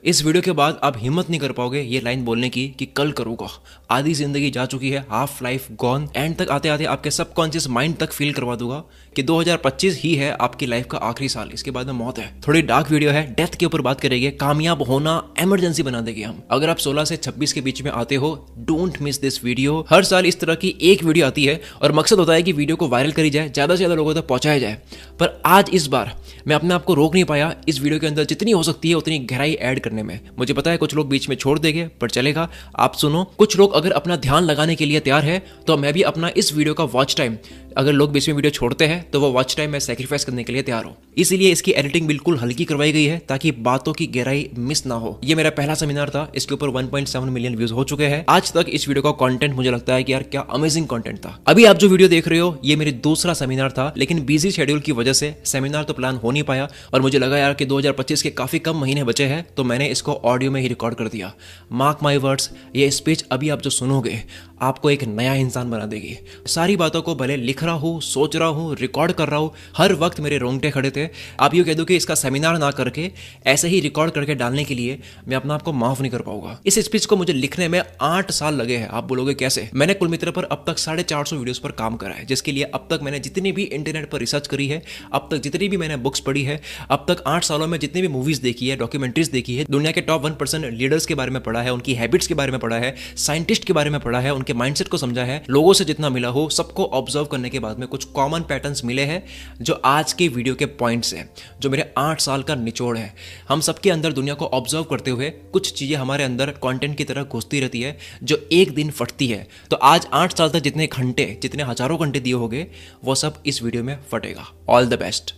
इस वीडियो के बाद आप हिम्मत नहीं कर पाओगे ये लाइन बोलने की कि कल करूंगा। आधी जिंदगी जा चुकी है, हाफ लाइफ गॉन। एंड तक आते आते आपके सबकॉन्शियस माइंड तक फील करवा दूंगा कि 2025 ही है आपकी लाइफ का आखिरी साल, इसके बाद में मौत है। थोड़ी डार्क वीडियो है, डेथ के ऊपर बात करेंगे। कामयाब होना इमरजेंसी बना देंगे हम। अगर आप 16 से 26 के बीच में आते हो, डोंट मिस दिस वीडियो। हर साल इस तरह की एक वीडियो आती है और मकसद होता है कि वीडियो को वायरल करी जाए, ज्यादा से ज्यादा लोगों तक पहुंचाया जाए। पर आज इस बार मैं अपने आप को रोक नहीं पाया इस वीडियो के अंदर जितनी हो सकती है उतनी गहराई ऐड करने में। मुझे पता है कुछ लोग बीच में छोड़ देंगे, पर चलेगा, आप सुनो। कुछ लोग अगर अपना ध्यान लगाने के लिए तैयार है तो मैं भी अपना इस वीडियो का वॉच टाइम, अगर लोग बीच में वीडियो छोड़ते हैं तो वो वॉच टाइम मैं सैक्रिफाइस करने के लिए तैयार हूं। इसीलिए इसकी एडिटिंग बिल्कुल हल्की करवाई गई है ताकि बातों की गहराई मिस ना हो। ये मेरा पहला सेमिनार था, इसके ऊपर 1.7 मिलियन व्यूज हो चुके हैं आज तक। इस वीडियो का कंटेंट मुझे लगता है कि यार क्या अमेजिंग कंटेंट था। अभी आप जो वीडियो देख रहे हो ये मेरी दूसरा सेमिनार था, लेकिन बिजी शेड्यूल की वजह से सेमिनार तो प्लान हो नहीं पाया और मुझे लगा यार कि 2025 के काफी कम महीने बचे हैं तो मैंने इसको ऑडियो में ही रिकॉर्ड कर दिया। मार्क माई वर्ड्स, ये स्पीच अभी आप जो सुनोगे आपको एक नया इंसान बना देगी। सारी बातों को भले लिख रहा हूँ, सोच रहा हूँ, रिकॉर्ड कर रहा हूँ, हर वक्त मेरे रोंगटे खड़े थे। आप यूँ कह दो कि इसका सेमिनार ना करके ऐसे ही रिकॉर्ड करके डालने के लिए मैं अपना आपको माफ नहीं कर पाऊंगा। इस स्पीच को मुझे लिखने में 8 साल लगे हैं। आप बोलोगे कैसे? मैंने कुल मित्र पर अब तक 450 वीडियोस पर काम करा है, जिसके लिए अब तक मैंने जितनी भी इंटरनेट पर रिसर्च करी है, अब तक जितनी भी मैंने बुक्स पढ़ी है, अब तक 8 सालों में जितनी भी मूवीज देखी है, डॉक्यूमेंट्रीज देखी है, दुनिया के टॉप 1% लीडर्स के बारे में पढ़ा है, उनकी हैबिट्स के बारे में पढ़ा है, साइंटिस्ट के बारे में पढ़ा है, उनके माइंडसेट को समझा है, लोगों से जितना मिला हो सबको ऑब्जर्व करने के बाद में कुछ कॉमन पैटर्न्स मिले हैं जो आज के वीडियो के पॉइंट्स हैं, जो मेरे 8 साल का निचोड़ है। हम सबके अंदर दुनिया को ऑब्जर्व करते हुए कुछ चीजें हमारे अंदर कंटेंट की तरह घुसती रहती है जो एक दिन फटती है। तो आज 8 साल तक जितने घंटे, जितने हजारों घंटे दिए होंगे वो सब इस वीडियो में फटेगा। All the best.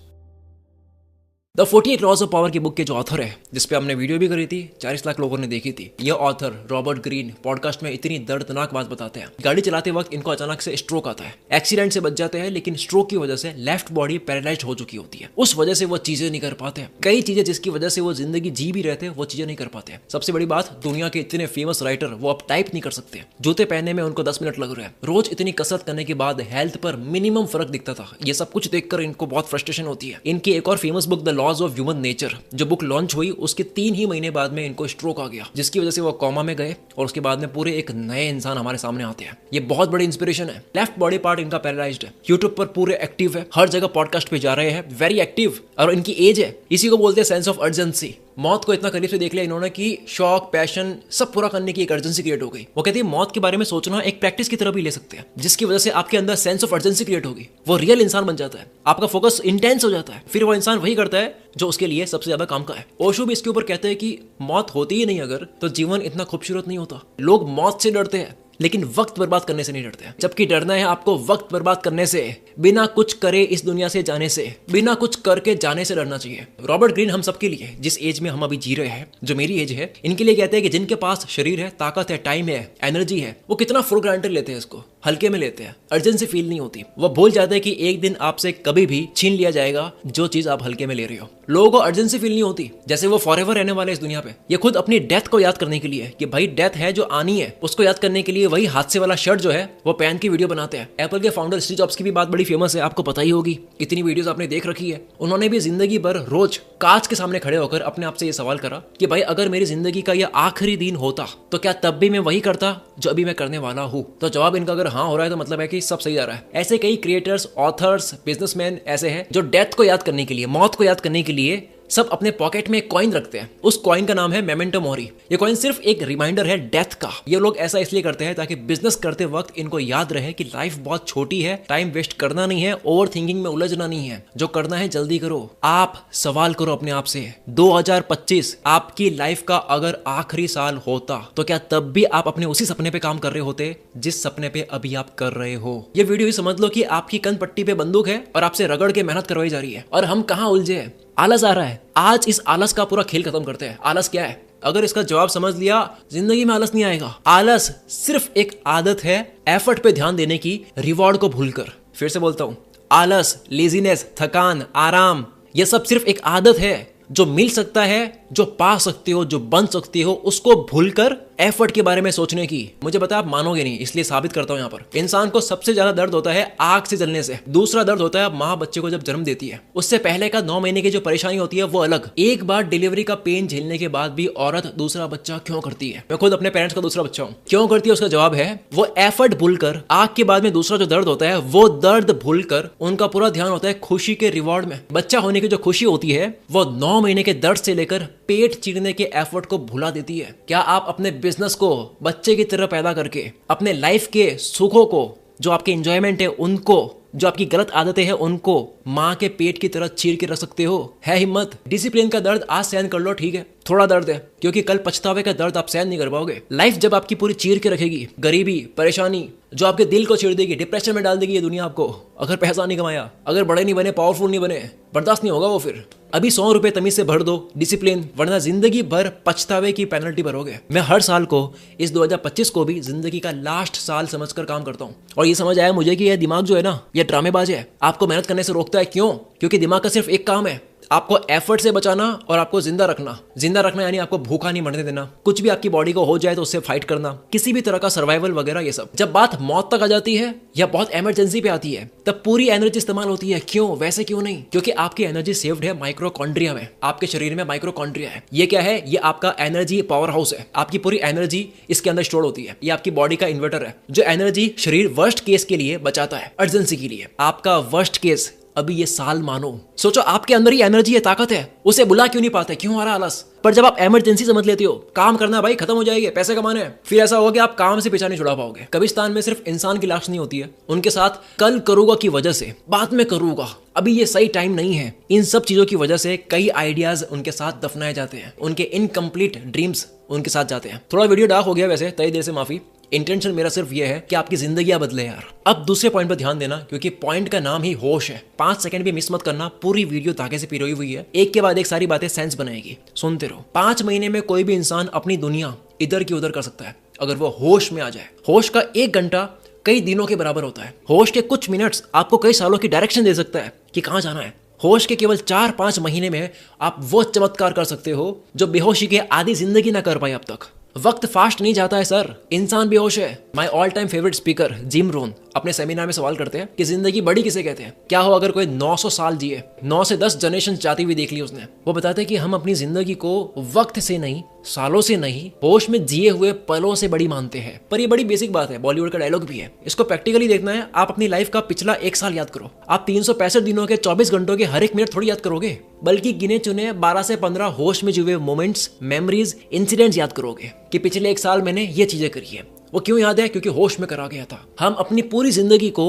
The 48 laws of power की बुक के जो ऑथर है, जिसपे हमने वीडियो भी करी थी, 40 लाख लोगों ने देखी थी, ये ऑथर रॉबर्ट ग्रीन पॉडकास्ट में इतनी दर्दनाक बात बताते हैं। गाड़ी चलाते वक्त इनको अचानक से स्ट्रोक आता है, एक्सीडेंट से बच जाते हैं, लेकिन स्ट्रोक की वजह से लेफ्ट बॉडी पैरालाइज्ड हो चुकी होती है। उस वजह से वो चीजें नहीं कर पाते। कई चीजें जिसकी वजह से वो जिंदगी जी भी रहते हैं वो चीजें नहीं कर पाते। सबसे बड़ी बात, दुनिया के इतने फेमस राइटर वो अब टाइप नहीं कर सकते। जूते पहनने में उनको 10 मिनट लग रहे हैं। रोज इतनी कसरत करने के बाद हेल्थ पर मिनिमम फर्क दिखता था। ये सब कुछ देखकर इनको बहुत फ्रस्ट्रेशन होती है। इनकी एक और famous book the laws of human nature, जो बुक लॉन्च हुई उसके 3 ही महीने बाद में इनको स्ट्रोक आ गया, जिसकी वजह से वो कोमा में गए और उसके बाद में पूरे एक नए इंसान हमारे सामने आते हैं। ये बहुत बड़ी इंस्पिरेशन है। लेफ्ट बॉडी पार्ट इनका पैरालाइज्ड है, यूट्यूब पर पूरे एक्टिव है, हर जगह पॉडकास्ट पे जा रहे हैं, वेरी एक्टिव। और इनकी एज है, इसी को बोलते हैं सेंस ऑफ अर्जेंसी। मौत को इतना करीब से देख लिया इन्होंने कि शौक, पैशन सब पूरा करने की एक अर्जेंसी क्रिएट हो गई। वो कहते हैं मौत के बारे में सोचना एक प्रैक्टिस की तरह भी ले सकते हैं, जिसकी वजह से आपके अंदर सेंस ऑफ अर्जेंसी क्रिएट होगी। वो रियल इंसान बन जाता है, आपका फोकस इंटेंस हो जाता है, फिर वो इंसान वही करता है जो उसके लिए सबसे ज्यादा काम का है। ओशो भी इसके ऊपर कहते हैं कि मौत होती ही नहीं अगर, तो जीवन इतना खूबसूरत नहीं होता। लोग मौत से डरते हैं लेकिन वक्त बर्बाद करने से नहीं डरते, जबकि डरना है आपको वक्त बर्बाद करने से, बिना कुछ करे इस दुनिया से जाने से, बिना कुछ करके जाने से डरना चाहिए। रॉबर्ट ग्रीन हम सबके लिए, जिस एज में हम अभी जी रहे हैं, जो मेरी एज है, इनके लिए कहते हैं कि जिनके पास शरीर है, ताकत है, टाइम है, एनर्जी है, वो कितना फॉर ग्रांटेड लेते हैं, इसको हल्के में लेते हैं, अर्जेंसी फील नहीं होती। वो भूल जाते हैं कि एक दिन आपसे कभी भी छीन लिया जाएगा जो चीज आप हल्के में ले रहे हो। लोगों को अर्जेंसी फील नहीं होती, जैसे वो फॉरएवर रहने वाले इस दुनिया पे। ये खुद अपनी डेथ को याद करने के लिए कि भाई डेथ है जो आनी है, उसको याद करने के लिए वही हादसे वाला शर्ट जो है वो पहन की वीडियो बनाते हैं। एप्पल के फाउंडर स्टीव जॉब्स की भी बात बड़ी फेमस है, आपको पता ही होगी, इतनी वीडियोस आपने देख रखी है। उन्होंने भी जिंदगी भर रोज कांच के सामने खड़े होकर अपने आप से ये सवाल करा कि भाई अगर मेरी जिंदगी का यह आखिरी दिन होता तो क्या तब भी मैं वही करता जो अभी मैं करने वाला हूँ? तो जवाब इनका अगर हाँ हो रहा है तो मतलब है कि सब सही जा रहा है। ऐसे कई क्रिएटर्स, ऑथर्स, बिजनेसमैन ऐसे हैं जो डेथ को याद करने के लिए, मौत को याद करने के लिए सब अपने पॉकेट में एक कॉइन रखते हैं। उस कॉइन का नाम है मेमेंटो मोरी। ये कॉइन सिर्फ एक रिमाइंडर है डेथ का। ये लोग ऐसा इसलिए करते हैं ताकि बिजनेस करते वक्त इनको याद रहे कि लाइफ बहुत छोटी है, टाइम वेस्ट करना नहीं है, ओवर थिंकिंग में उलझना नहीं है, जो करना है जल्दी करो। आप सवाल करो अपने आप से, 2025 आपकी लाइफ का अगर आखिरी साल होता तो क्या तब भी आप अपने उसी सपने पे काम कर रहे होते जिस सपने पे अभी आप कर रहे हो? ये वीडियो ही समझ लो कि आपकी कन पट्टी पे बंदूक है और आपसे रगड़ के मेहनत करवाई जा रही है, और हम कहाँ उलझे हैं? आलस आ रहा है। आज इस आलस का पूरा खेल खत्म करते हैं। आलस क्या है? अगर इसका जवाब समझ लिया, जिंदगी में आलस नहीं आएगा। आलस सिर्फ एक आदत है एफर्ट पे ध्यान देने की, रिवॉर्ड को भूलकर। फिर से बोलता हूं, आलस, लेजीनेस, थकान, आराम, यह सब सिर्फ एक आदत है जो मिल सकता है जो पा सकते हो, जो बन सकते हो, उसको भूलकर एफर्ट के बारे में सोचने की। मुझे पता है आप मानोगे नहीं, इसलिए साबित करता हूं। यहाँ पर इंसान को सबसे ज्यादा दर्द होता है आग से जलने से। दूसरा दर्द होता है माँ बच्चे को जब जन्म देती है, उससे पहले का 9 महीने की जो परेशानी होती है वो अलग। एक बार डिलीवरी का पेन झेलने के बाद भी औरत दूसरा बच्चा क्यों करती है? मैं खुद अपने पेरेंट्स का दूसरा बच्चा हूँ। क्यों करती है उसका जवाब है वो एफर्ट भूलकर, आग के बाद में दूसरा जो दर्द होता है वो दर्द भूलकर उनका पूरा ध्यान होता है खुशी के रिवॉर्ड में। बच्चा होने की जो खुशी होती है वो 9 महीने के दर्द से लेकर पेट चीरने के एफर्ट को भुला देती है। क्या आप अपने बिजनेस को बच्चे की तरह पैदा करके, अपने लाइफ के सुखों को, जो आपके एंजॉयमेंट है उनको, जो आपकी गलत आदतें हैं उनको माँ के पेट की तरह चीर के रख सकते हो? है हिम्मत? डिसिप्लिन का दर्द आज सहन कर लो, ठीक है, थोड़ा दर्द है, क्योंकि कल पछतावे का दर्द आप सहन नहीं कर पाओगे। लाइफ जब आपकी पूरी चीर के रखेगी, गरीबी, परेशानी जो आपके दिल को चीर देगी, डिप्रेशन में डाल देगी ये दुनिया आपको। अगर पैसा नहीं कमाया, अगर बड़े नहीं बने, पावरफुल नहीं बने, बर्दाश्त नहीं होगा वो। फिर अभी 100 रुपए तमीज से भर दो डिसिप्लिन, वरना जिंदगी भर पछतावे की पेनल्टी भरोगे। मैं हर साल को इस 2025 को भी जिंदगी का लास्ट साल समझकर काम करता हूँ, और ये समझ आया मुझे कि ये दिमाग जो है ना, ये ड्रामेबाज है, आपको मेहनत करने से रोकता है। क्यों? क्योंकि दिमाग का सिर्फ एक काम है, आपको एफर्ट से बचाना और आपको जिंदा रखना। जिंदा रखना यानी आपको भूखा नहीं मरने देना। कुछ भी आपकी बॉडी को हो जाए तो उससे फाइट करना, किसी भी तरह का सर्वाइवल वगैरह ये सब। जब बात मौत तक आ जाती है या बहुत इमरजेंसी पे आती है, तब पूरी एनर्जी इस्तेमाल होती है। क्यों? वैसे क्यों नहीं? क्योंकि आपकी एनर्जी सेव्ड है माइक्रोकॉन्ड्रिया में। आपके शरीर में माइक्रोकॉन्ड्रिया है। ये क्या है? ये आपका एनर्जी पावर हाउस है। आपकी पूरी एनर्जी इसके अंदर स्टोर होती है। ये आपकी बॉडी का इन्वर्टर है, जो एनर्जी शरीर वर्स्ट केस के लिए बचाता है, अर्जेंसी के लिए। आपका वर्स्ट केस अभी ये साल मानो। सोचो आपके अंदर ही एनर्जी है, ताकत है, उसे बुला क्यों नहीं पाते? क्यों आ रहा आलस? पर जब आप इमरजेंसी समझ लेते हो, काम करना भाई, खत्म हो जाएगी, पैसे कमाने हैं, फिर ऐसा होगा कि आप काम से पीछा नहीं छुड़ा पाओगे। कब्रिस्तान में सिर्फ इंसान की लाश नहीं होती है, उनके साथ कल करूंगा की वजह से, बाद में करूंगा, अभी ये सही टाइम नहीं है, इन सब चीजों की वजह से कई आइडियाज उनके साथ दफनाए जाते हैं, उनके इनकम्प्लीट ड्रीम्स उनके साथ जाते हैं। थोड़ा वीडियो डार्क हो गया वैसे, तय देर से माफी। इंटेंशन मेरा सिर्फ ये है कि आपकी जिंदगियां बदले यार। अब दूसरे पॉइंट पर ध्यान देना, क्योंकि पॉइंट का नाम ही होश है। 5 सेकंड भी मिस मत करना, पूरी वीडियो धागे से पिरोई हुई है, एक के बाद एक सारी बातें सेंस बनाएगी, सुनते रहो। 5 महीने में कोई भी इंसान अपनी दुनिया इधर की उधर कर सकता है, अगर वो होश में आ जाए। होश का 1 घंटा कई दिनों के बराबर होता है। होश के कुछ मिनट्स आपको कई सालों की डायरेक्शन दे सकता है कि कहाँ जाना है। होश के केवल 4-5 महीने में आप वो चमत्कार कर सकते हो जो बेहोशी के आधी जिंदगी ना कर पाए अब तक। वक्त फास्ट नहीं जाता है सर, इंसान बेहोश है। My all time favourite speaker Jim Rohn अपने सेमिनार में सवाल करते हैं कि जिंदगी बड़ी किसे कहते हैं? क्या हो अगर कोई 900 साल जिए, 9 से 10 जनरेशन जाती हुई देख ली उसने। वो बताते हैं कि हम अपनी जिंदगी को वक्त से नहीं, सालों से नहीं, होश में जिए हुए पलों से बड़ी मानते हैं। पर ये बड़ी बेसिक बात है, बॉलीवुड का डायलॉग भी है। इसको प्रैक्टिकली देखना है, आप अपनी लाइफ का पिछला 1 साल याद करो। आप 365 दिनों के 24 घंटों के हर एक मिनट थोड़ी याद करोगे, बल्कि गिने चुने 12 से 15 होश में जुए मोमेंट्स, मेमोरीज, इंसिडेंट्स याद करोगे कि पिछले 1 साल मैंने ये चीजें करी है। वो क्यों याद है? क्योंकि होश में करा गया था। हम अपनी पूरी जिंदगी को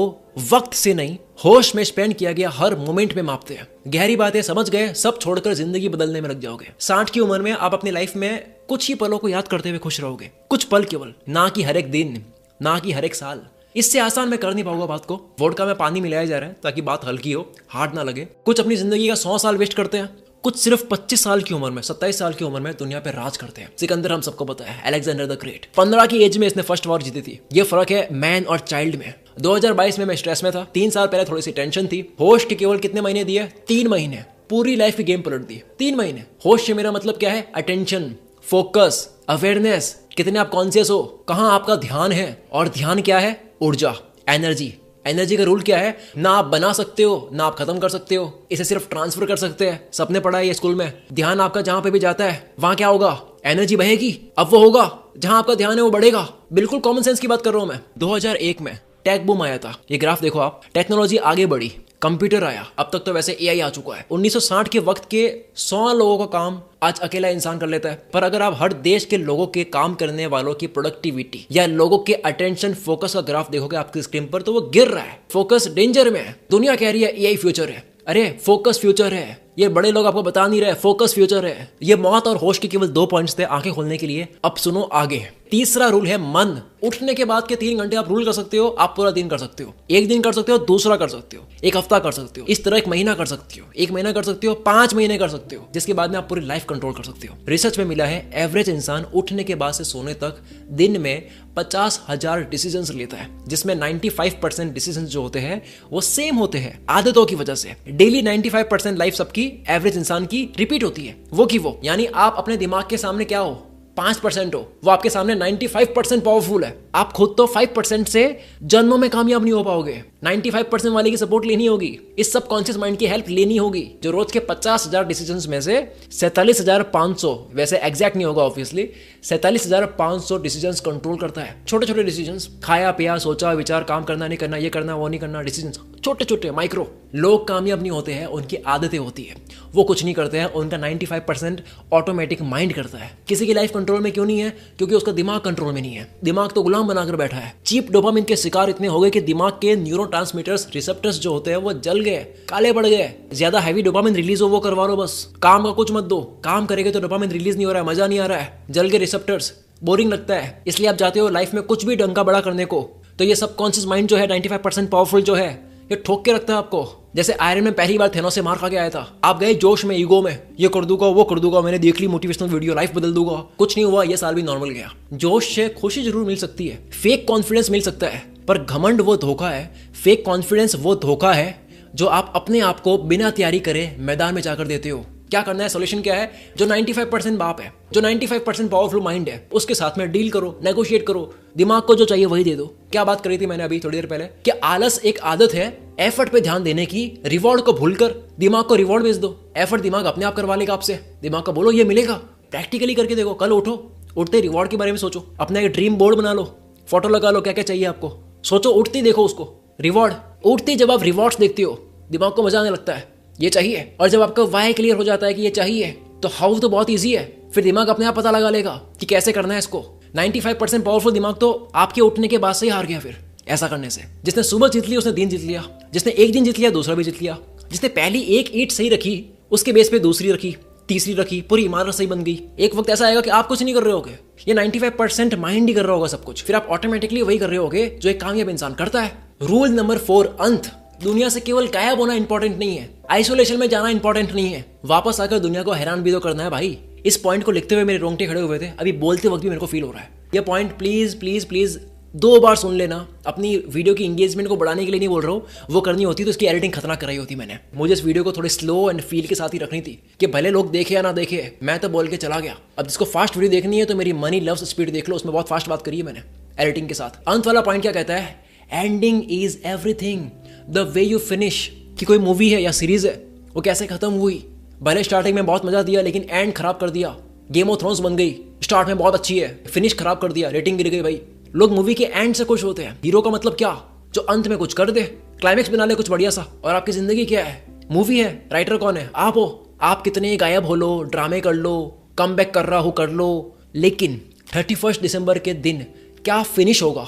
वक्त से नहीं, होश में स्पेंड किया गया हर मोमेंट में मापते हैं। गहरी बातें समझ गए, सब छोड़कर जिंदगी बदलने में लग जाओगे। 60 की उम्र में आप अपनी लाइफ में कुछ ही पलों को याद करते हुए खुश रहोगे, कुछ पल केवल, ना कि हर एक दिन, ना कि हर एक साल। इससे आसान मैं कर नहीं पाऊंगा बात को। वोडका में पानी मिलाया जा रहा है ताकि बात हल्की हो, हार्ड ना लगे। कुछ अपनी जिंदगी का 100 साल वेस्ट करते हैं, कुछ सिर्फ 25 साल की उम्र में, 27 साल की उम्र में दुनिया पे राज करते हैं। सिकंदर हम सबको पता है, अलेक्जेंडर द ग्रेट, 15 की एज में इसने फर्स्ट वॉर जीती थी। ये फर्क है मैन और चाइल्ड में। 2022 में मैं स्ट्रेस में था, 3 साल पहले थोड़ी सी टेंशन थी। होश के केवल कितने महीने दिए? 3 महीने, पूरी लाइफ की गेम पलट दी। 3 महीने। होश से मेरा मतलब क्या है? अटेंशन, फोकस, अवेयरनेस, कितने आप कॉन्शियस हो, कहाँ आपका ध्यान है। और ध्यान क्या है? ऊर्जा, एनर्जी। एनर्जी का रूल क्या है? ना आप बना सकते हो, ना आप खत्म कर सकते हो, इसे सिर्फ ट्रांसफर कर सकते हैं। सबने पढ़ा है ये स्कूल में। ध्यान आपका जहां पे भी जाता है वहां क्या होगा? एनर्जी बहेगी। अब वो होगा जहां आपका ध्यान है, वो बढ़ेगा। बिल्कुल कॉमन सेंस की बात कर रहा हूं मैं। 2001 में टेक बूम आया था। ये ग्राफ देखो आप, टेक्नोलॉजी आगे बढ़ी, कंप्यूटर आया, अब तक तो वैसे एआई आ चुका है। 1960 के वक्त के 100 लोगों का काम आज अकेला इंसान कर लेता है। पर अगर आप हर देश के लोगों के काम करने वालों की प्रोडक्टिविटी या लोगों के अटेंशन फोकस का ग्राफ देखोगे आपकी स्क्रीन पर, तो वो गिर रहा है। फोकस डेंजर में है। दुनिया कह रही है एआई फ्यूचर है, अरे फोकस फ्यूचर है। ये बड़े लोग आपको बता नहीं रहे, फोकस फ्यूचर है। ये मौत और होश के केवल 2 पॉइंट्स थे आंखें खोलने के लिए। अब सुनो आगे। तीसरा रूल है मन। उठने के बाद के 3 घंटे आप रूल कर सकते हो, आप पूरा दिन कर सकते हो, एक दिन कर सकते हो, दूसरा कर सकते हो, एक हफ्ता कर सकते हो, इस तरह 1 महीना कर सकते हो, 1 महीना कर सकते हो, 5 महीने कर सकते हो, जिसके बाद में आप पूरी लाइफ कंट्रोल कर सकते हो। रिसर्च में मिला है एवरेज इंसान उठने के बाद से सोने तक दिन में 50,000 डिसीजंस लेता है, जिसमें 95% डिसीजंस जो होते हैं वो सेम होते हैं आदतों की वजह से। डेली 95% लाइफ सबकी एवरेज इंसान की रिपीट होती है, वो की वो। यानी आप अपने दिमाग के सामने क्या हो, 5% हो, वो आपके सामने 95% पावरफुल है। आप खुद तो 5% से जन्मों में कामयाब नहीं हो पाओगे, 95% वाले की सपोर्ट लेनी होगी, इस सब कॉन्शियस माइंड की हेल्प लेनी होगी, जो रोज के 50,000 डिसीजंस में से 47,500, वैसे एग्जैक्ट नहीं होगा ऑब्वियसली, 47,500 डिसीजंस कंट्रोल करता है। छोटे छोटे डिसीजंस, खाया पिया, सोचा विचार, काम करना नहीं करना, ये करना वो नहीं करना, डिसीजंस छोटे छोटे माइक्रो। लोग कामयाब नहीं होते हैं, उनकी आदतें होती है, वो कुछ नहीं करते हैं, उनका 95% ऑटोमेटिक माइंड करता है। किसी की लाइफ कंट्रोल में क्यों नहीं है? क्योंकि उसका दिमाग कंट्रोल में नहीं है, दिमाग तो गुलाम बनाकर बैठा है। चीप डोपामिन के शिकार इतने हो गए कि दिमाग के न्यूरोट्रांसमीटर्स, रिसेप्टर्स जो होते हैं वो जल गए, काले पड़ गए। ज्यादा हैवी डोपामिन रिलीज हो वो करवा लो, बस काम का कुछ मत दो। काम करेंगे तो डोपामिन रिलीज नहीं हो रहा है, मजा नहीं आ रहा है, जल गए रिसेप्टर्स, बोरिंग लगता है, इसलिए आप जाते हो लाइफ में कुछ भी डंका बड़ा करने को। तो ये सबकॉन्शियस माइंड जो है 95% पावरफुल जो है, ये ठोक के रखता है आपको। जैसे आयरन मैन पहली बार थेनोस से मार खा के आया था, आप गए जोश में, ईगो में, ये कर दूंगा वो कर दूंगा, मैंने देख ली मोटिवेशनल वीडियो, लाइफ बदल दूंगा, कुछ नहीं हुआ, ये साल भी नॉर्मल गया। जोश से खुशी जरूर मिल सकती है, फेक कॉन्फिडेंस मिल सकता है, पर घमंड वो धोखा है, फेक कॉन्फिडेंस वो धोखा है जो आप अपने आप को बिना तैयारी करे मैदान में जाकर देते हो। क्या करना है, सोल्यूशन क्या है? जो 95% बाप है, जो 95% पावरफुल माइंड है, उसके साथ में डील करो, नेगोशिएट करो, दिमाग को जो चाहिए वही दे दो। क्या बात करी थी मैंने अभी थोड़ी देर पहले, कि आलस एक आदत है एफर्ट पे ध्यान देने की, रिवॉर्ड को भूलकर दिमाग को रिवॉर्ड भेज दो। एफर्ट दिमाग अपने आप करवा लेगा आपसे, दिमाग को बोलो ये मिलेगा, प्रैक्टिकली करके देखो, कल उठो, उठते रिवॉर्ड के बारे में सोचो, अपना एक ड्रीम बोर्ड बना लो, फोटो लगा लो, क्या क्या चाहिए आपको, सोचो, उठती देखो उसको, रिवॉर्ड उठती। जब आप रिवॉर्ड्स देखती हो दिमाग को मजा आने लगता है, ये चाहिए। और जब आपका वाई क्लियर हो जाता है कि ये चाहिए, तो हाउ तो बहुत ईजी है, फिर दिमाग अपने आप पता लगा लेगा कि कैसे करना है इसको। 95% पावरफुल दिमाग तो आपके उठने के बाद से ही हार गया। फिर ऐसा करने से जिसने सुबह जीत लिया उसने दिन जीत लिया, जिसने एक दिन जीत लिया दूसरा भी जीत लिया, जिसने पहली एक ईंट सही रखी उसके बेस पे दूसरी रखी, तीसरी रखी, पूरी इमारत सही बन गई। एक वक्त ऐसा आएगा कि आप कुछ नहीं कर रहे होगे, ये 95% माइंड ही कर रहा होगा सब कुछ, फिर आप ऑटोमेटिकली वही कर रहे होगे जो एक कामयाब इंसान करता है। रूल नंबर 4, अंत। दुनिया से केवल गायब होना इंपॉर्टेंट नहीं है, आइसोलेशन में जाना इंपॉर्टेंट नहीं है, वापस आकर दुनिया को हैरान भी तो करना है भाई। इस पॉइंट को लिखते हुए मेरे रोंगटे खड़े हुए थे, अभी बोलते वक्त भी मेरे को फील हो रहा है। ये पॉइंट प्लीज प्लीज प्लीज 2 बार सुन लेना। अपनी वीडियो की एंगेजमेंट को बढ़ाने के लिए नहीं बोल रहा हूँ, वो करनी होती तो इसकी एडिटिंग खतरनाक कराई होती मैंने। मुझे इस वीडियो को थोड़ी स्लो एंड फील के साथ ही रखनी थी कि भले लोग देखे या ना देखे, मैं तो बोल के चला गया। अब जिसको फास्ट वीडियो देखनी है तो मेरी मनी लव्स स्पीड देख लो, उसमें बहुत फास्ट बात करी है मैंने एडिटिंग के साथ। अंत वाला पॉइंट क्या कहता है? Ending is everything, the way you finish. कि कोई मूवी है या सीरीज है, वो कैसे खत्म हुई, भले स्टार्टिंग में बहुत मजा दिया लेकिन एंड खराब कर दिया। गेम ऑफ थ्रोन्स बन गई, स्टार्ट में बहुत अच्छी है, फिनिश खराब कर दिया, रेटिंग गिर गई भाई। लोग मूवी के एंड से खुश होते हैं, हीरो का मतलब क्या? जो अंत में कुछ कर दे, क्लाइमेक्स बना ले कुछ बढ़िया सा। और आपकी जिंदगी क्या है? मूवी है, राइटर कौन है? आप हो। आप कितने गायब हो लो, ड्रामे कर लो, कम बैक कर रहा हो कर लो, लेकिन 31 दिसंबर के दिन क्या फिनिश होगा,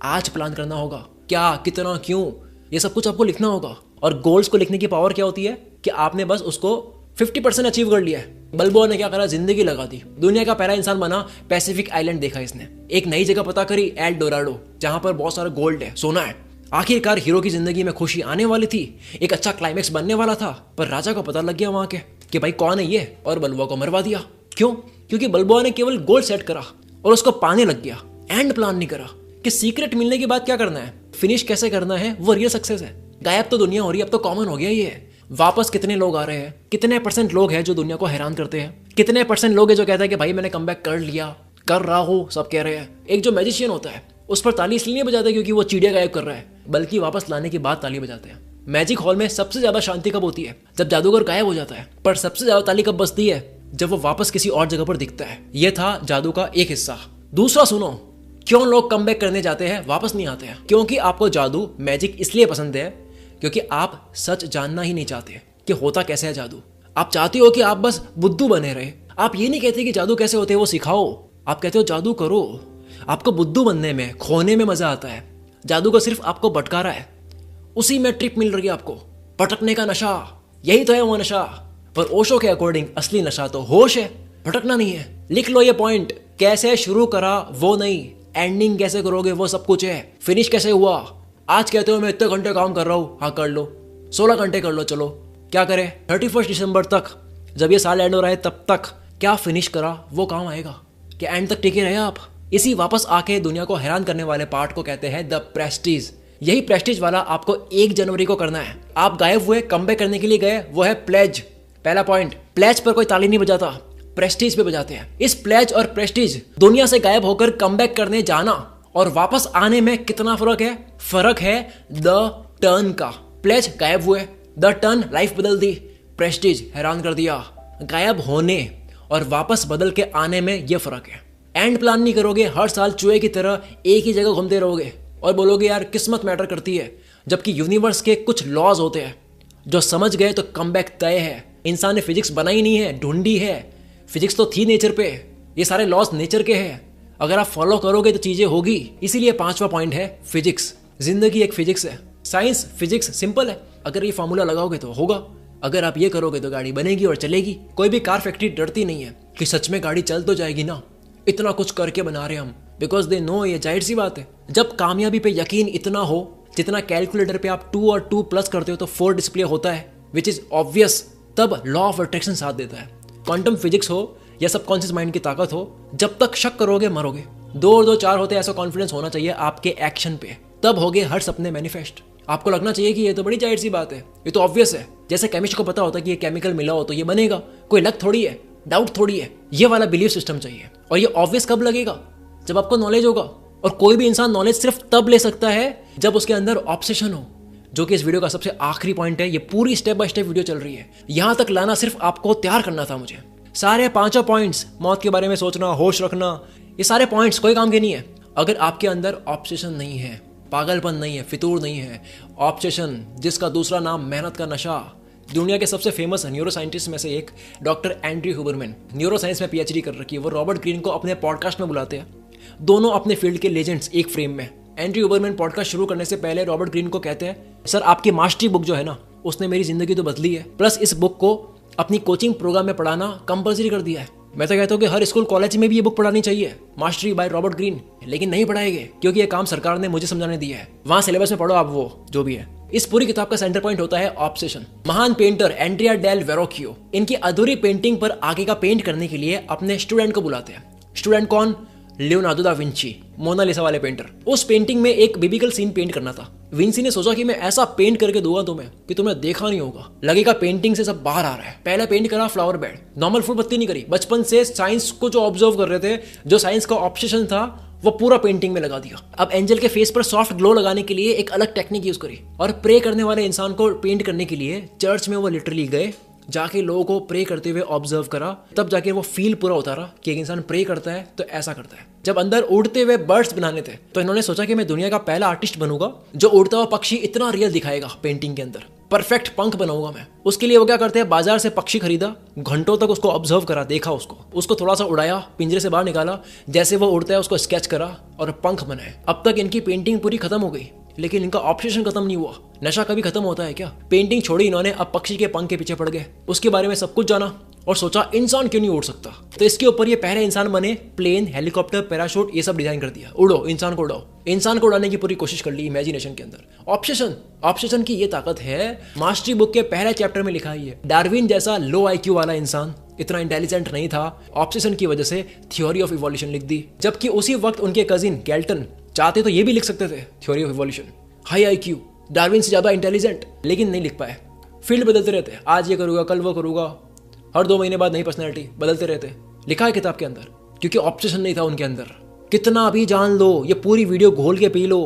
आज प्लान करना होगा। क्या, कितना, क्यों, ये सब कुछ आपको लिखना होगा। और गोल्स को लिखने की पावर क्या होती है कि आपने बस उसको 50% अचीव कर लिया है। बल्बो ने क्या करा, जिंदगी लगा दी, दुनिया का पहला इंसान बना, पैसिफिक आइलैंड देखा इसने, एक नई जगह पता करी, एल डोराडो, जहां पर बहुत सारा गोल्ड है, सोना है। आखिरकार हीरो की जिंदगी में खुशी आने वाली थी, एक अच्छा क्लाइमेक्स बनने वाला था, पर राजा को पता लग गया वहां के कि भाई कौन है ये, और बल्बुआ को मरवा दिया। क्यों? क्योंकि बल्बुआ ने केवल गोल सेट करा और उसको पाने लग गया, एंड प्लान नहीं करा कि सीक्रेट मिलने के बाद क्या करना है, फिनिश कैसे करना है, वो रियल सक्सेस है। गायब तो दुनिया हो रही है, अब तो कॉमन हो गया ये। वापस कितने लोग आ रहे हैं, कितने % लोग हैं जो दुनिया को हैरान करते हैं, कितने % लोग हैं जो कहते हैं कि भाई मैंने कमबैक कर लिया, कर रहा हूँ, सब कह रहे हैं। एक जो मैजिशियन होता है उस पर ताली इसलिए नहीं बजाते क्योंकि वो चिड़िया गायब कर रहा है, बल्कि वापस लाने के बाद ताली बजाते हैं। मैजिक हॉल में सबसे ज्यादा शांति कब होती है? जब जादूगर गायब हो जाता है। पर सबसे ज्यादा ताली कब बजती है? जब वो वापस किसी और जगह पर दिखता है। यह था जादू का एक हिस्सा। दूसरा सुनो, क्यों लोग कमबैक करने जाते हैं, वापस नहीं आते हैं? क्योंकि आपको जादू, मैजिक इसलिए पसंद है क्योंकि आप सच जानना ही नहीं चाहते कि होता कैसे है जादू। आप चाहते हो कि आप बस बुद्धू बने रहे। आप ये नहीं कहते कि जादू कैसे होते हैं वो सिखाओ, आप कहते हो जादू करो। आपको बुद्धू बनने में, खोने में मजा आता है। जादू का सिर्फ आपको भटका रहा है, उसी में ट्रिप मिल रही है आपको, भटकने का नशा, यही तो है वो नशा। पर ओशो के अकॉर्डिंग असली नशा तो होश है, भटकना नहीं है। लिख लो ये पॉइंट, कैसे शुरू करा वो नहीं, एंडिंग कैसे करोगे वो सब कुछ है। फिनिश कैसे हुआ, आज कहते हो मैं इतने घंटे काम कर रहा हूँ, हाँ कर लो, 16 घंटे कर लो, चलो क्या करें 31 दिसंबर तक, जब ये साल एंड हो रहा है तब तक क्या फिनिश करा वो काम आएगा, क्या एंड तक टिके रहे आप। इसी वापस आके दुनिया को हैरान करने वाले पार्ट को कहते हैं द प्रेस्टीज। यही प्रेस्टीज वाला आपको 1 जनवरी को करना है। आप गायब हुए, कमबैक करने के लिए गए, वो है प्लेज। पहला पॉइंट, प्लेज पर कोई ताली नहीं बजाता, प्रेस्टीज पे बजाते हैं। इस प्लेज और प्रेस्टीज, दुनिया से गायब होकर कमबैक करने जाना और वापस आने में कितना फर्क है? फर्क है द टर्न का। प्लेज गायब हुए, द टर्न लाइफ बदल दी, प्रेस्टीज हैरान कर दिया। गायब होने और वापस बदल के आने में यह फर्क है। एंड प्लान नहीं करोगे, हर साल चूहे की तरह एक ही जगह घूमते रहोगे और बोलोगे यार किस्मत मैटर करती है, जबकि यूनिवर्स के कुछ लॉज होते हैं जो समझ गए तो कमबैक तय है। इंसान ने फिजिक्स बनाई नहीं है, ढूंढी है। फिजिक्स तो थी नेचर पे, ये सारे लॉज नेचर के हैं। अगर आप फॉलो करोगे तो चीजें होगी। इसीलिए 5वां पॉइंट है फिजिक्स। जिंदगी एक फिजिक्स है। साइंस फिजिक्स सिंपल है, अगर ये फॉर्मूला लगाओगे तो होगा, अगर आप ये करोगे तो गाड़ी बनेगी और चलेगी। कोई भी कार फैक्ट्री डरती नहीं है कि सच में गाड़ी चल तो जाएगी ना, इतना कुछ करके बना रहे हम, बिकॉज दे नो, ये जाहिर सी बात है। जब कामयाबी पे यकीन इतना हो जितना कैलकुलेटर पे आप 2 और 2 प्लस करते हो तो 4 डिस्प्ले होता है, विच इज ऑब्वियस, तब लॉ ऑफ अट्रैक्शन साथ देता है। क्वांटम फिजिक्स हो या सबकॉन्शियस माइंड की ताकत हो, जब तक शक करोगे मरोगे। 2 और 2 4 होते, ऐसा कॉन्फिडेंस होना चाहिए आपके एक्शन पे, तब होगे हर सपने मैनिफेस्ट। आपको लगना चाहिए कि ये तो बड़ी जाहिर सी बात है, ये तो ऑब्वियस है। जैसे केमिस्ट को पता होता है कि ये केमिकल मिला हो तो ये बनेगा, कोई लक थोड़ी है, डाउट थोड़ी है। ये वाला बिलीफ सिस्टम चाहिए। और ये ऑब्वियस कब लगेगा? जब आपको नॉलेज होगा। और कोई भी इंसान नॉलेज सिर्फ तब ले सकता है जब उसके अंदर ऑब्सेशन हो, जो कि इस वीडियो का सबसे आखिरी पॉइंट है। ये पूरी स्टेप बाय स्टेप वीडियो चल रही है, यहां तक लाना सिर्फ आपको तैयार करना था मुझे। सारे 5 पॉइंट्स, मौत के बारे में सोचना, होश रखना, ये सारे पॉइंट्स कोई काम के नहीं है अगर आपके अंदर ऑब्सेशन नहीं है, पागलपन नहीं है, फितूर नहीं है। ऑब्सेशन, जिसका दूसरा नाम मेहनत का नशा। दुनिया के सबसे फेमस न्यूरो साइंटिस्ट में से एक doctor Andrew Huberman, neuro science में PhD कर रखी है, वो रॉबर्ट ग्रीन को अपने पॉडकास्ट में बुलाते हैं। दोनों अपने फील्ड के लेजेंड्स एक फ्रेम में। एंड्रयू हुबरमैन पॉडकास्ट शुरू करने से पहले रॉबर्ट ग्रीन को कहते हैं, सर आपकी मास्टरी बुक जो है ना, उसने मेरी जिंदगी तो बदली है, प्लस इस बुक को अपनी कोचिंग प्रोग्राम में पढ़ाना कंपलसरी कर दिया है। मैं तो कहता हूँ कि हर स्कूल कॉलेज में भी ये बुक पढ़ानी चाहिए, मास्टरी बाय रॉबर्ट ग्रीन, लेकिन नहीं पढ़ाएंगे क्योंकि ये काम सरकार ने मुझे समझाने दिया है। वहां सिलेबस में पढ़ो आप वो जो भी है। इस पूरी किताब का सेंटर पॉइंट होता है ऑब्सेशन। महान पेंटर एंड्रिया डेल वेरोक्यो इनकी अधूरी पेंटिंग पर आगे का पेंट करने के लिए अपने स्टूडेंट को बुलाते हैं। स्टूडेंट कौन? लियोनार्डो दा विंची, मोनालिसा वाले पेंटर। उस पेंटिंग में एक बिब्लिकल सीन पेंट करना था। विंसी ने सोचा कि मैं ऐसा पेंट करके दूंगा तुम्हें कि तुम्हें देखा नहीं होगा, लगेगा पेंटिंग से सब बाहर आ रहा है। पहले पेंट करा फ्लावर बेड, नॉर्मल फूल पत्ती नहीं करी। बचपन से साइंस को जो ऑब्जर्व कर रहे थे, जो साइंस का ऑब्सेशन था, वो पूरा पेंटिंग में लगा दिया। अब एंजल के फेस पर सॉफ्ट ग्लो लगाने के लिए एक अलग टेक्निक यूज करी, और प्रे करने वाले इंसान को पेंट करने के लिए चर्च में वो लिटरली गए, जाके लोगों को प्रे करते हुए ऑब्जर्व करा, तब जाके वो फील पूरा उतारा कि एक इंसान प्रे करता है तो ऐसा करता है। जब अंदर उड़ते हुए बर्ड्स बनाने थे तो इन्होंने सोचा कि मैं दुनिया का पहला आर्टिस्ट बनूंगा जो उड़ता हुआ पक्षी इतना रियल दिखाएगा पेंटिंग के अंदर, परफेक्ट पंख बनाऊंगा मैं। उसके लिए वो क्या करते हैं, बाजार से पक्षी खरीदा, घंटों तक उसको ऑब्जर्व करा, देखा उसको थोड़ा सा उड़ाया, पिंजरे से बाहर निकाला, जैसे वो उड़ता है उसको स्केच करा और पंख बनाए। अब तक इनकी पेंटिंग पूरी खत्म हो गई, लेकिन इनका ऑब्सेशन खत्म नहीं हुआ। नशा कभी खत्म होता है क्या? पेंटिंग छोड़ी इन्होंने, अब पक्षी के पंख के पीछे पड़ गए। उसके बारे में सब कुछ जाना और सोचा इंसान क्यों नहीं उड़ सकता, तो इसके ऊपर ये पहले इंसान बने। प्लेन, हेलीकॉप्टर, पैराशूट, ये सब डिजाइन कर दिया। उड़ो, इंसान को उड़ाओ। इंसान को उड़ाने की पूरी कोशिश कर ली इमेजिनेशन के अंदर। ऑब्सेशन की ये ताकत है, मास्टरी बुक के पहले चैप्टर में लिखा ही है। डार्विन जैसा लो IQ वाला इंसान इतना इंटेलिजेंट नहीं था, ऑब्सेशन की वजह से थ्योरी ऑफ इवोल्यूशन लिख दी। जबकि उसी वक्त उनके कजिन गैल्टन चाहते तो ये भी लिख सकते थे theory of evolution, high IQ, Darwin से ज्यादा इंटेलिजेंट, लेकिन नहीं लिख पाए। फील्ड बदलते रहते, आज ये करूंगा, कल वो करूंगा, हर 2 महीने बाद नई पर्सनैलिटी बदलते रहते। लिखा है किताब के अंदर, क्योंकि ऑब्सेशन नहीं था उनके अंदर। कितना भी जान लो, ये पूरी वीडियो घोल के पी लो,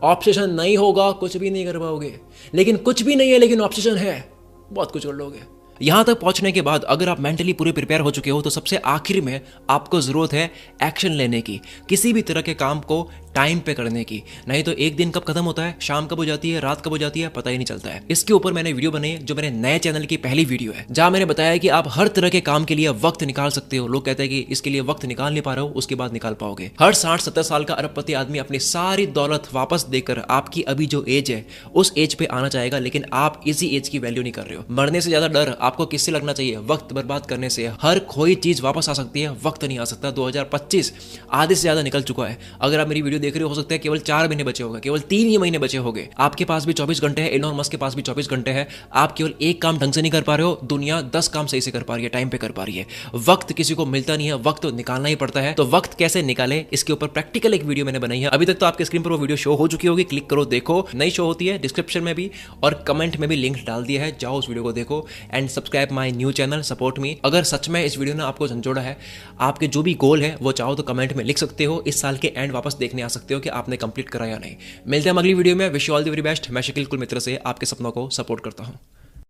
ऑब्सेशन नहीं होगा कुछ भी नहीं कर पाओगे। लेकिन कुछ भी नहीं है, लेकिन ऑब्सेशन है, बहुत कुछ कर लोगे। यहाँ तक पहुंचने के बाद अगर आप मेंटली पूरे प्रिपेयर हो चुके हो तो सबसे आखिर में आपको जरूरत है एक्शन लेने की। किसी भी तरह के काम को टाइम पे करने की। नहीं तो एक दिन कब खत्म होता है, शाम कब हो जाती है, रात कब हो जाती है, पता ही नहीं चलता है। इसके ऊपर मैंने वीडियो बनाई है जो मेरे नए चैनल की पहली वीडियो है, जहां मैंने बताया कि आप हर तरह के काम के लिए वक्त निकाल सकते हो। लोग कहते हैं कि इसके लिए वक्त निकाल नहीं पा रहे हो, उसके बाद निकाल पाओगे। हर 60-70 साल का अरबपति आदमी अपनी सारी दौलत वापस देकर आपकी अभी जो एज है उस एज पे आना चाहेगा, लेकिन आप इसी एज की वैल्यू नहीं कर रहे हो। मरने से ज्यादा डर आपको किससे लगना चाहिए? वक्त बर्बाद करने से। हर खोई चीज वापस आ सकती है, वक्त नहीं आ सकता। 2025 आधे से ज्यादा निकल चुका है। अगर आप मेरी वीडियो देख रहे हो सकता है केवल 4 महीने बचे होंगे, केवल 3 ही महीने बचे होंगे। आपके पास भी 24 घंटे है, एलोन मस्क के पास भी 24 घंटे है। आप केवल एक काम ढंग से नहीं कर पा रहे हो, दुनिया 10 काम सही से कर पा रही है, टाइम पे कर पा रही है। वक्त किसी को मिलता नहीं है, वक्त तो निकालना ही पड़ता है। तो वक्त कैसे निकाले इसके ऊपर प्रैक्टिकल एक वीडियो मैंने बनाई है। अभी तक तो आपके स्क्रीन पर वो वीडियो शो हो चुकी होगी, क्लिक करो देखो। नई शो होती है डिस्क्रिप्शन में भी और कमेंट में भी लिंक डाल दिया है, जाओ उस वीडियो को देखो। And subscribe my new channel, support me. अगर सच में इस वीडियो ने आपको झंझोड़ा है, आपके जो भी गोल है वो चाहो तो कमेंट में लिख सकते हो। इस साल के एंड वापस देखने आ सकते हो कि आपने कंप्लीट करा या नहीं। मिलते हैं अगली वीडियो में। Wish you all the very best. मैं शकील कुल मित्र से आपके सपनों को सपोर्ट करता हूँ।